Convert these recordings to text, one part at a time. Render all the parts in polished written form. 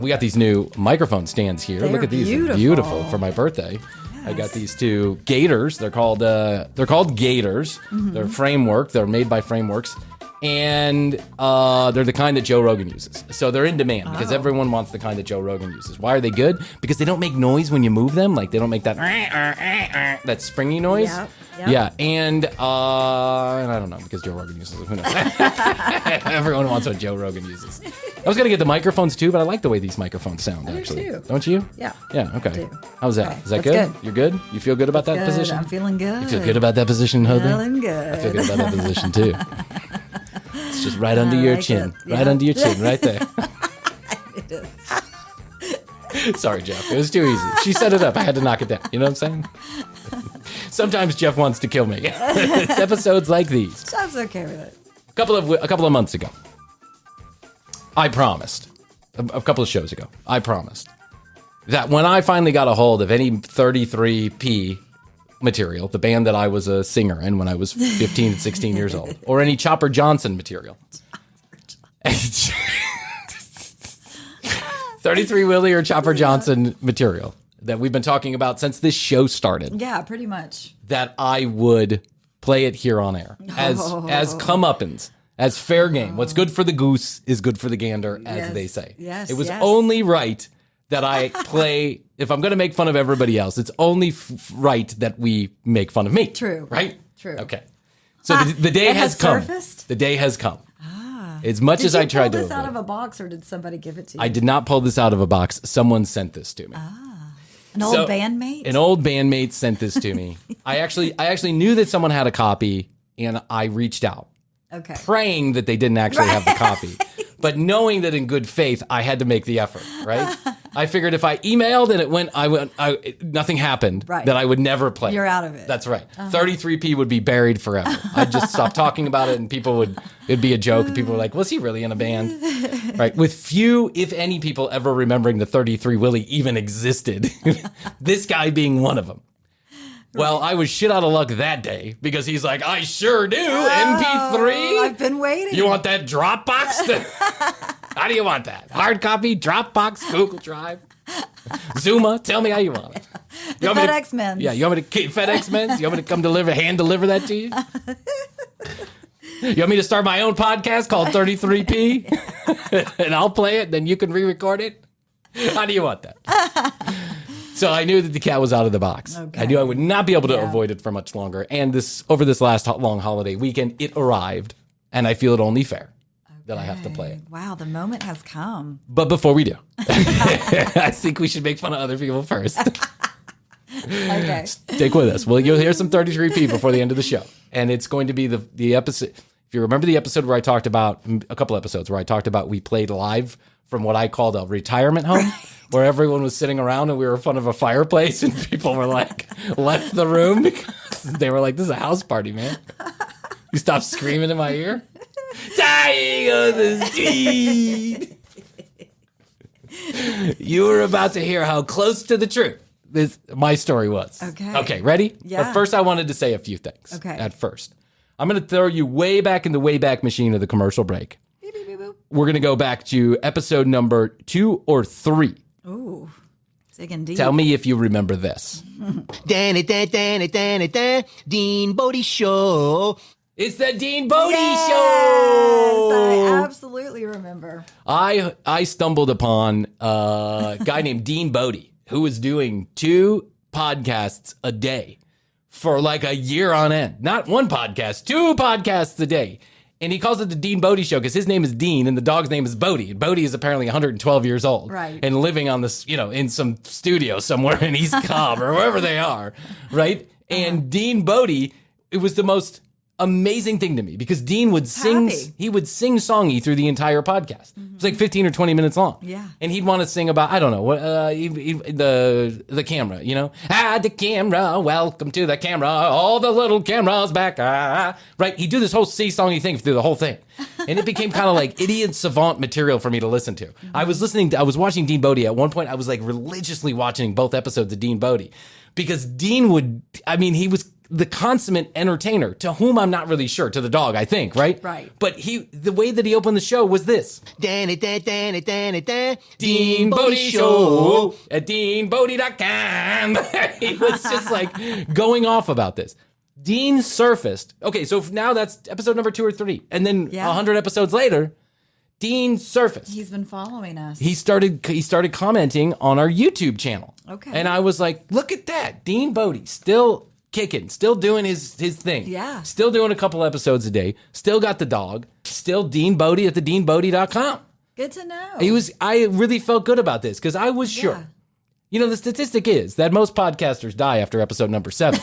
We got these new microphone stands here. Look at these. They're beautiful for my birthday. Yes. I got these two Gators. They're called Gators. Mm-hmm. They're framework. They're made by Frameworks. And they're the kind that Joe Rogan uses. So they're in demand because everyone wants the kind that Joe Rogan uses. Why are they good? Because they don't make noise when you move them. Like they don't make that springy noise. Yep. Yeah, and I don't know because Joe Rogan uses it. Who knows? Everyone wants what Joe Rogan uses. I was gonna get the microphones too, but I like the way these microphones sound. Actually, do. Don't you? Yeah. Yeah. Okay. How's that? Okay. Is that good? You're good. You feel good about that position? I'm feeling good. You feel good about that position, Jose? Feeling good. I feel good about that position too. It's just right under your chin. Yeah. Right under your chin, right there. Sorry, Jeff. It was too easy. She set it up. I had to knock it down. You know what I'm saying? Sometimes Jeff wants to kill me. It's episodes like these. Jeff's okay with it. A couple of months ago, I promised, a couple of shows ago, I promised that when I finally got a hold of any 33P material, the band that I was a singer in when I was 15 and 16 years old, or any Chopper Johnson material. 33 Willy or Chopper Johnson material that we've been talking about since this show started. Yeah, pretty much. That I would play it here on air as comeuppance, as fair game. What's good for the goose is good for the gander, as they say. Yes, it was only right that I play. If I'm going to make fun of everybody else, it's only right that we make fun of me. True. Right? True. Okay. So the day has come. Surfaced? The day has come. As much as I tried to Did you pull this out of a box or did somebody give it to you? I did not pull this out of a box. Someone sent this to me. An old bandmate? An old bandmate sent this to me. I actually knew that someone had a copy, and I reached out. Okay. Praying that they didn't actually have the copy. But knowing that in good faith, I had to make the effort, right? I figured if I emailed and nothing happened, right, that I would never play. You're out of it. That's right. 33P would be buried forever. I'd just stop talking about it, and it'd be a joke, and people were like, was he really in a band? Right. With few, if any, people ever remembering the 33 Willy even existed. This guy being one of them. Well, I was shit out of luck that day because he's like, I sure do. MP3. I've been waiting. You want that Dropbox? How do you want that? Hard copy, Dropbox, Google Drive, Zuma? Tell me how you want it. The FedEx men. Yeah, you want me to FedEx men? You want me to come hand deliver that to you? You want me to start my own podcast called 33P? And I'll play it, then you can re-record it? How do you want that? So I knew that the cat was out of the box. Okay. I knew I would not be able to avoid it for much longer. And over this last long holiday weekend, it arrived. And I feel it only fair that I have to play it. Wow, the moment has come. But before we do, I think we should make fun of other people first. Okay. Stick with us. Well, you'll hear some 33P before the end of the show. And it's going to be the episode. If you remember the episode where I talked about, a couple episodes where I talked about we played live from what I called a retirement home, where everyone was sitting around and we were in front of a fireplace and people were like, left the room because they were like, this is a house party, man. You stop screaming in my ear. Dying on the street. You were about to hear how close to the truth my story was. Okay, ready? Yeah. But first I wanted to say a few things. Okay. At first. I'm going to throw you way back in the Wayback Machine of the commercial break. Beep, beep, beep, boop. We're going to go back to episode number 2 or 3. Ooh, digging deep. Tell me if you remember this. Dean Bodie Show. It's the Dean Bodie Yes, Show! I absolutely remember. I stumbled upon a guy named Dean Bodie who was doing 2 podcasts a day for like a year on end. Not one podcast, 2 podcasts a day. And he calls it the Dean Bodie Show because his name is Dean and the dog's name is Bodie. And Bodie is apparently 112 years old. Right. And living on this, in some studio somewhere in East Cobb or wherever they are. Right. And Dean Bodie, it was the most amazing thing to me because Dean would sing. He would sing songy through the entire podcast. It was like 15 or 20 minutes long. Yeah. And he'd want to sing about, I don't know, what the camera, the camera, welcome to the camera, all the little cameras back, right? He'd do this whole sing-songy thing through the whole thing. And it became kind of like idiot savant material for me to listen to. I was watching Dean Bodie. At one point, I was like religiously watching both episodes of Dean Bodie because Dean he was the consummate entertainer, to whom I'm not really sure, to the dog, I think, right? Right. But the way that he opened the show was this. Dean Bodie Show at DeanBodie.com. He was just like going off about this. Dean surfaced. Okay, so now that's episode number 2 or 3. And then 100 episodes later, Dean surfaced. He's been following us. He started commenting on our YouTube channel. Okay. And I was like, look at that. Dean Bodie still kicking, still doing his thing. Yeah. Still doing a couple episodes a day. Still got the dog. Still Dean Bodie at the DeanBodie.com. Good to know. I really felt good about this because I was sure. Yeah. You know, the statistic is that most podcasters die after episode number 7.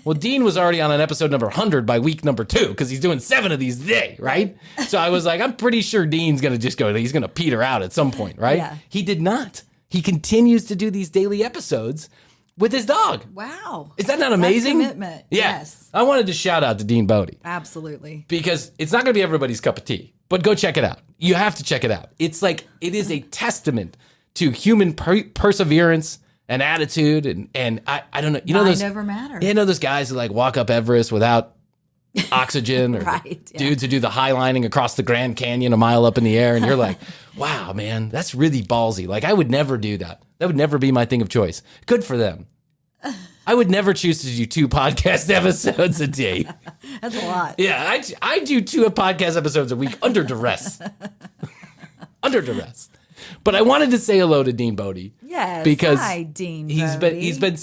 Well, Dean was already on an episode number 100 by week number 2 because he's doing 7 of these a day, right? So I was like, I'm pretty sure Dean's going to he's going to peter out at some point, right? Yeah. He did not. He continues to do these daily episodes with his dog. Wow. Is that not amazing? That's commitment. Yeah. Yes. I wanted to shout out to Dean Bodie. Absolutely. Because it's not going to be everybody's cup of tea, but go check it out. You have to check it out. It's like, it is a testament to human perseverance and attitude, and I don't know. You know, never matter. You know those guys who like walk up Everest without oxygen, or Right, yeah. dudes who do the high lining across the Grand Canyon a mile up in the air, and you're like, wow, man, that's really ballsy. Like, I would never do that. That would never be my thing of choice. Good for them. I would never choose to do 2 podcast episodes a day. That's a lot. Yeah, I do 2 podcast episodes a week under duress. Under duress. But I wanted to say hello to Dean Bodie. Yes. Because hi, Dean he's Bodie. been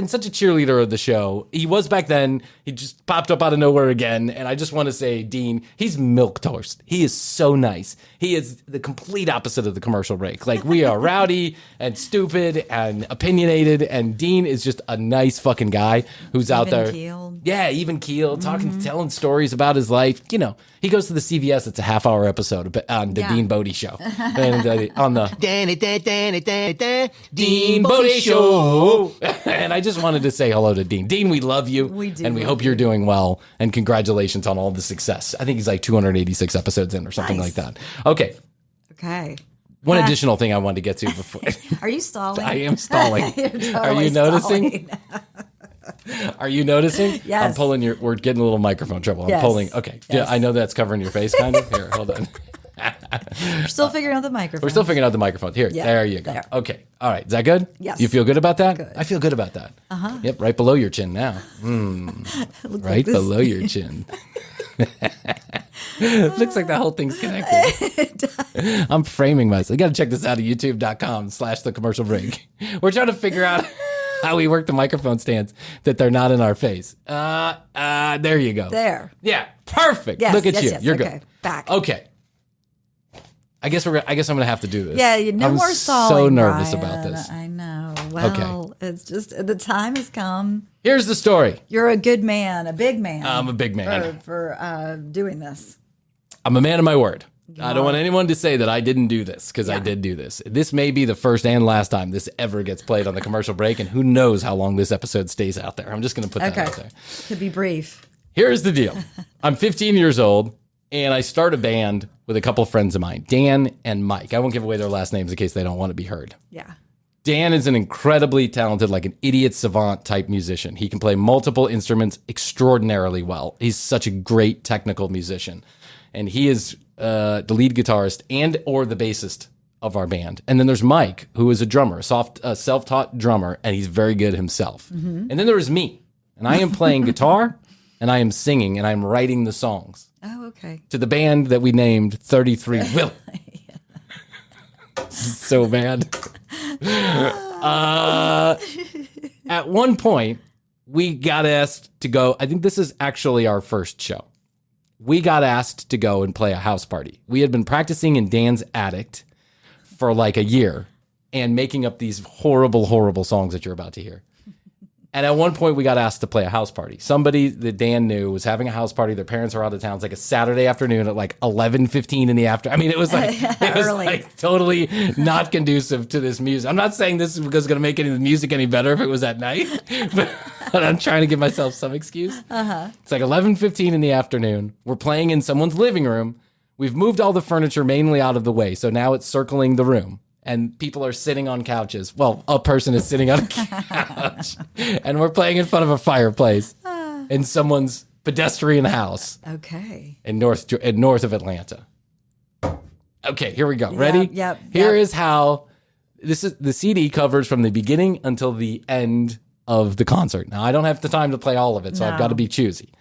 such a cheerleader of the show. He was back then. He just popped up out of nowhere again. And I just want to say, Dean, he's milk toast. He is so nice. He is the complete opposite of the commercial break. Like, we are rowdy and stupid and opinionated, and Dean is just a nice fucking guy who's out there. Even-keeled. Yeah, even keeled, telling stories about his life. You know, he goes to the CVS. It's a half-hour episode on the Dean Bodie Show. And on the Dean Bodie Show. And I just wanted to say hello to Dean. Dean, we love you. We do. And we hope you're doing well. And congratulations on all the success. I think he's like 286 episodes in or something Nice. like that. Okay. Okay. One additional thing I wanted to get to before. Are you stalling? I am stalling. You're totally Are you noticing? stalling. Are you noticing? Yes. I'm pulling we're getting a little microphone trouble. I'm Yes. pulling. Okay. Yeah, Yes. I know that's covering your face kind of. Here, hold on. We're still figuring out the microphone. We're still figuring out the microphone. Here, Yeah, there you go. there. Okay. All right. Is that good? Yes. You feel good about that? Good. I feel good about that. Uh-huh. Yep, right below your chin now. Right below your chin. Looks like the whole thing's connected. I'm framing myself. You got to check this out at youtube.com/the commercial break. We're trying to figure out how we work the microphone stands that they're not in our face. There you go. There. Yeah. Perfect. Yes, Look at yes, you. yes. You're Okay, good. back. Okay. I guess I'm gonna have to do this. Yeah, no I'm more stalling. so nervous Brian. about this. I know. Well, It's just the time has come. Here's the story. You're a good man, a big man. I'm a big man. for doing this. I'm a man of my word. I don't want anyone to say that I didn't do this, because I did do this. This may be the first and last time this ever gets played on the commercial break, and who knows how long this episode stays out there. I'm just going to put that out there. Could be brief. Here's the deal. I'm 15 years old, and I start a band with a couple of friends of mine, Dan and Mike. I won't give away their last names in case they don't want to be heard. Yeah. Dan is an incredibly talented, like an idiot savant type musician. He can play multiple instruments extraordinarily well. He's such a great technical musician. And he is the lead guitarist and or the bassist of our band. And then there's Mike, who is a drummer, a self-taught drummer, and he's very good himself. And then there is me, and I am playing guitar, and I am singing, and I'm writing the songs Oh, okay. to the band that we named 33 Willy. So bad. At one point, we got asked to go. I think this is actually our first show. We got asked to go and play a house party. We had been practicing in Dan's attic for like a year and making up these horrible, horrible songs that you're about to hear. And at one point, we got asked to play a house party. Somebody that Dan knew was having a house party. Their parents were out of town. It's like a Saturday afternoon at like 11:15 in the afternoon. I mean, it was Early. like totally not conducive to this music. I'm not saying this is going to make any of the music any better if it was at night, but I'm trying to give myself some excuse. It's like 11:15 in the afternoon. We're playing in someone's living room. We've moved all the furniture mainly out of the way, so now it's circling the room. And people are sitting on couches. Well, a person is sitting on a couch. And we're playing in front of a fireplace. in someone's pedestrian house. Okay. In north of Atlanta. Okay, here we go. Ready? Yep. Here is how this is. The CD covers from the beginning until the end of the concert. Now I don't have the time to play all of it, so I've got to be choosy.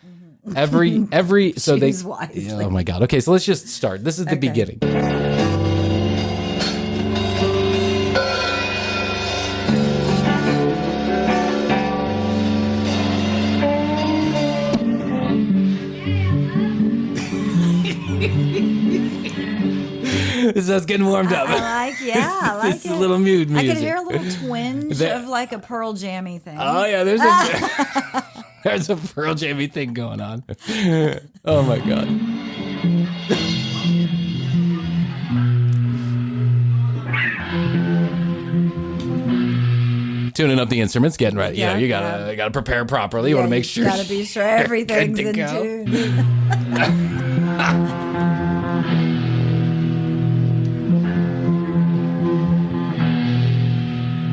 Every so Choose they. wisely. Oh my god. Okay, so let's just start. This is the beginning. This is us getting warmed up. I like This it. is a little mood music. I can hear a little twinge of like a Pearl Jammy thing. Oh yeah, there's a Pearl Jammy thing going on. Oh my god. Tuning up the instruments, getting ready. Yeah, you gotta prepare properly. You want to make sure. You gotta be sure everything's in tune.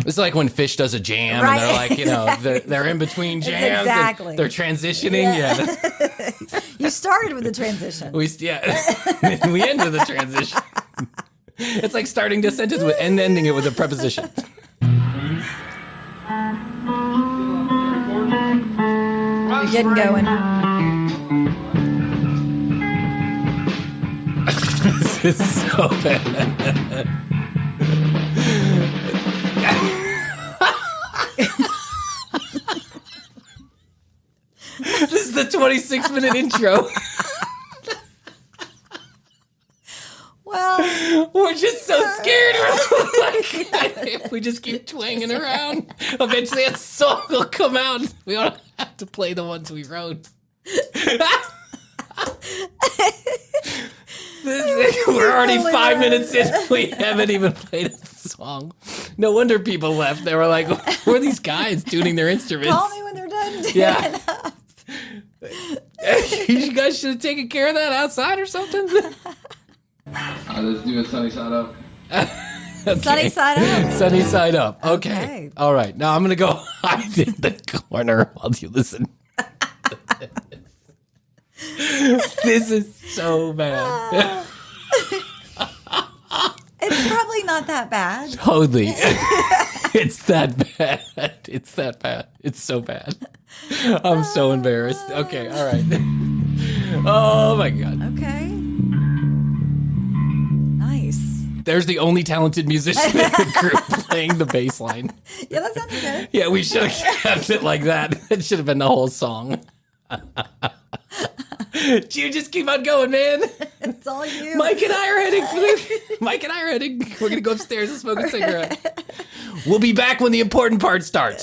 It's like when Fish does a jam, and they're like, they're in between jams, exactly. and they're transitioning. Yeah. You started with the transition. We end with a transition. It's like starting a sentence and ending it with a preposition. You're getting going. This is so bad. This is the 26-minute intro. Well, we're just so scared. If we just keep twanging around, eventually that song will come out. We don't have to play the ones we wrote. We're already 5 minutes in. We haven't even played a song. No wonder people left. They were like, who are these guys tuning their instruments? Call me when they're done. Yeah. You guys should have taken care of that outside or something. Let's do a sunny side up. Okay. Sunny side up. Sunny side up. Okay. All right. Now I'm going to go hide in the corner while you listen. This is so bad. It's probably not that bad. Totally. It's that bad. It's that bad. It's so bad. I'm so embarrassed. Okay. All right. Oh my God. Okay. Nice. There's the only talented musician in the group playing the bass line. Yeah, that sounded good. Yeah, we should have kept it like that. It should have been the whole song. You just keep on going, man. It's all you. Mike and I are heading. We're gonna go upstairs and smoke a cigarette. We'll be back when the important part starts.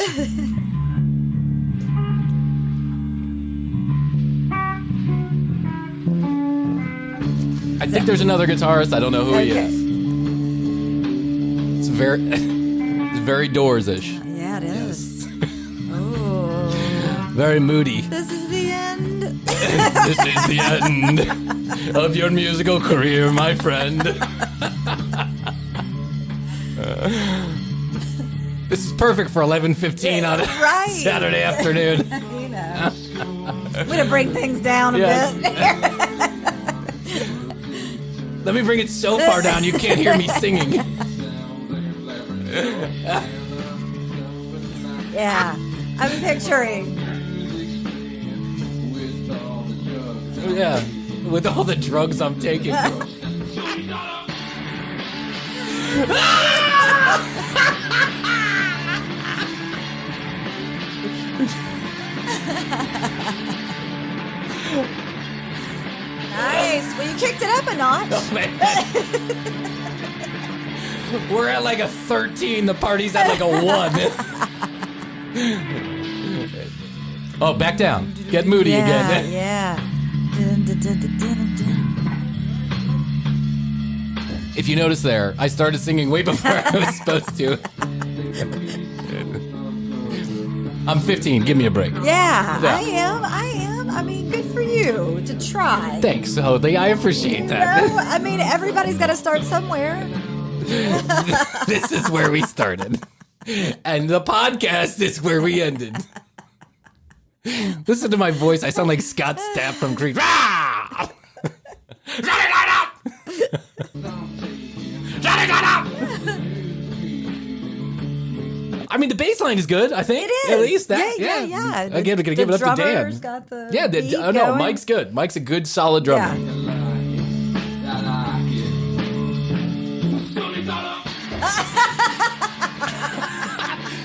I think there's another guitarist. I don't know who he is. It's very Doors-ish. Yeah, it is. Oh. Very moody. This is the end. This is the end of your musical career, my friend. This is perfect for 11:15 on a Saturday afternoon. You know. Way to bring things down a bit. Let me bring it so far down you can't hear me singing. Yeah, I'm picturing. Yeah, with all the drugs I'm taking. Nice. Well, you kicked it up a notch. Oh, man. We're at like a 13. The party's at like a 1. Oh, back down. Get moody again. Yeah. If you notice there, I started singing way before I was supposed to. I'm 15. Give me a break. Yeah, I am. I mean, good for you to try. Thanks, Hoadley. I appreciate that. No, I mean, everybody's got to start somewhere. This is where we started. And the podcast is where we ended. Listen to my voice. I sound like Scott Stapp from Creed. Rah! Shut it right up! Shut it right up! I mean, the bass line is good, I think. It is. At least that. Yeah. Again, we're going to give it up to Dan. Drummer's got the Yeah, beat no, going. Mike's good. Mike's a good, solid drummer. Yeah.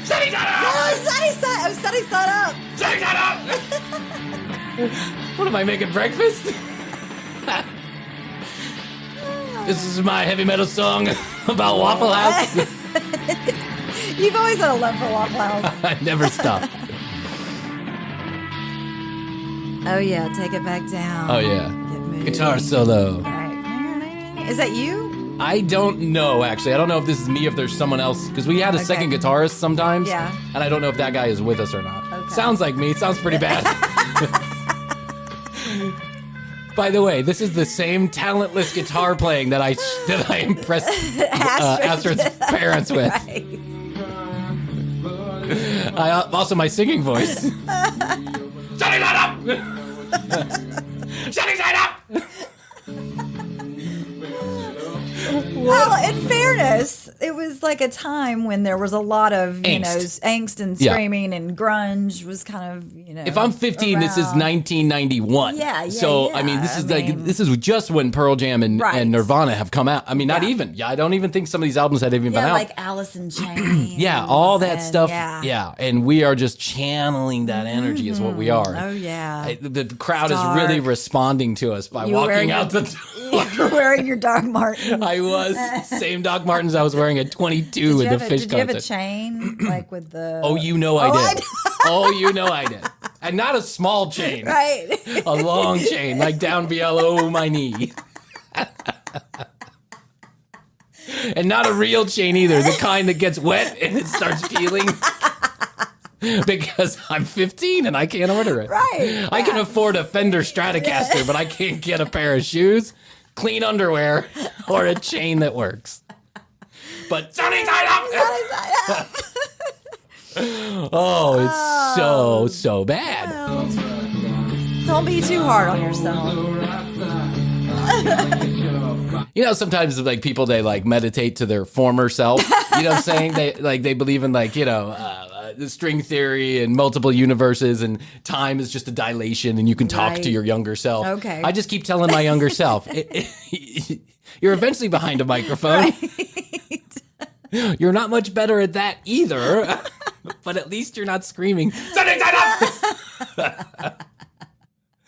Sunny side up! Oh, sunny side up. Sunny side up! What am I making, breakfast? This is my heavy metal song about Waffle House. You've always had a love for Waffle House. I never stop. Oh, yeah. Take it back down. Oh, yeah. Get moving. Guitar solo. All right. Is that you? I don't know, actually. I don't know if this is me, if there's someone else. Because we had a second guitarist sometimes. Yeah. And I don't know if that guy is with us or not. Okay. Sounds like me. Sounds pretty bad. By the way, this is the same talentless guitar playing that I impressed Astrid's parents with. Right. Also, my singing voice. Shut it up! Shut it up! Well, in fairness, it was like a time when there was a lot of, angst and screaming, and grunge was kind of, If I'm 15, this is 1991. Yeah. So, I mean, this is just when Pearl Jam and Nirvana have come out. I mean, not even. Yeah, I don't even think some of these albums had even been out. Like Alice in Chains. Yeah, all that stuff. Yeah. And we are just channeling that energy is what we are. Oh, yeah. The crowd is really responding to us by walking out the door. You're wearing your Doc Martens. I was. Same Doc Martens I was wearing at 22 at the Fish Did you have a concert. chain? Like with the... Oh, you know I did. Oh, you know I did. And not a small chain. Right. A long chain, like down below my knee. And not a real chain either. The kind that gets wet and it starts peeling. Because I'm 15 and I can't order it. Right. I can afford a Fender Stratocaster, but I can't get a pair of shoes, clean underwear, or a chain that works. But sunny side up! Oh, it's so bad. Don't be too hard on yourself. You know, sometimes like people, they like meditate to their former self. You know what I'm saying? They believe in the string theory and multiple universes, and time is just a dilation, and you can talk to your younger self. Okay. I just keep telling my younger self, you're eventually behind a microphone. Right. You're not much better at that either, but at least you're not screaming, "Sunny side up!"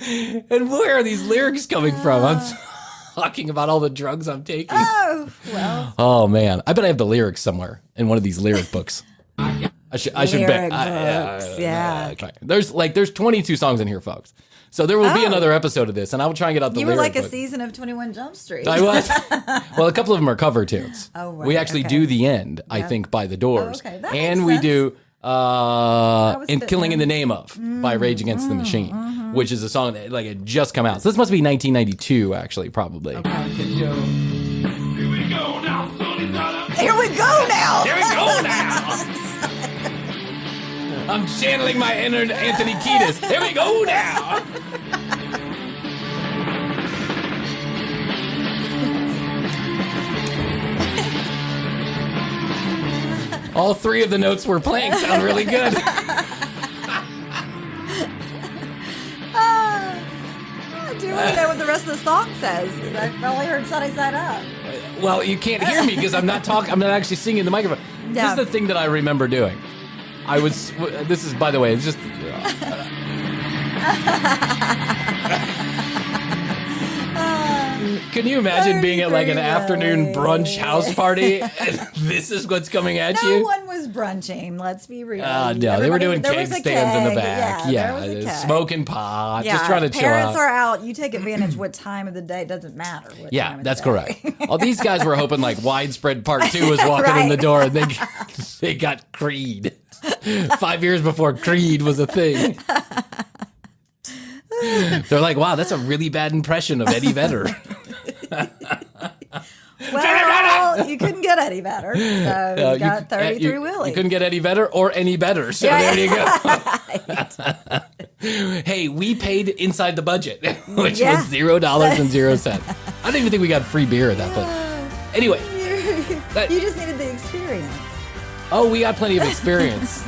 And where are these lyrics coming from? I'm talking about all the drugs I'm taking. Oh, well. Oh, man. I bet I have the lyrics somewhere in one of these lyric books. I should bet. Yeah. Okay. There's 22 songs in here, folks. So there will be another episode of this, and I will try and get out the lyric book. You were like a season of 21 Jump Street. I was. Well, a couple of them are cover tunes. Oh, right. We actually do The End, I think, by The Doors. Oh, okay. That And makes we sense. do and Killing in the Name of by Rage Against the Machine, which is a song that had just come out. So this must be 1992, actually, probably. Okay. Here we go now. Here we go now. Here we go now. I'm channeling my inner Anthony Kiedis. Here we go now. All three of the notes we're playing sound really good. I do want to know what the rest of the song says. I've only heard Sunny Side Up. Well, you can't hear me because I'm not talking. I'm not actually singing in the microphone. Yeah. This is the thing that I remember doing. This is, by the way, it's just. Can you imagine being at an afternoon brunch house party and this is what's coming at you? No one was brunching, let's be real. No, they were doing there keg was a stands in the keg. back. Yeah, there was a keg. Smoking pot, Yeah, just trying to chill parents out. are out. You take advantage what time of the day. It doesn't matter. What time of That's the day. correct. All these guys were hoping Widespread Part 2 was walking in the door, and they got Creed. 5 years before Creed was a thing. They're like, wow, that's a really bad impression of Eddie Vedder. Well, you couldn't get any better. So you got 33 Willy. You couldn't get Eddie Vedder or any better. So there you go. Right. Hey, we paid inside the budget, which was $0.00. I don't even think we got free beer at that point. Anyway. You just needed the experience. Oh, we got plenty of experience.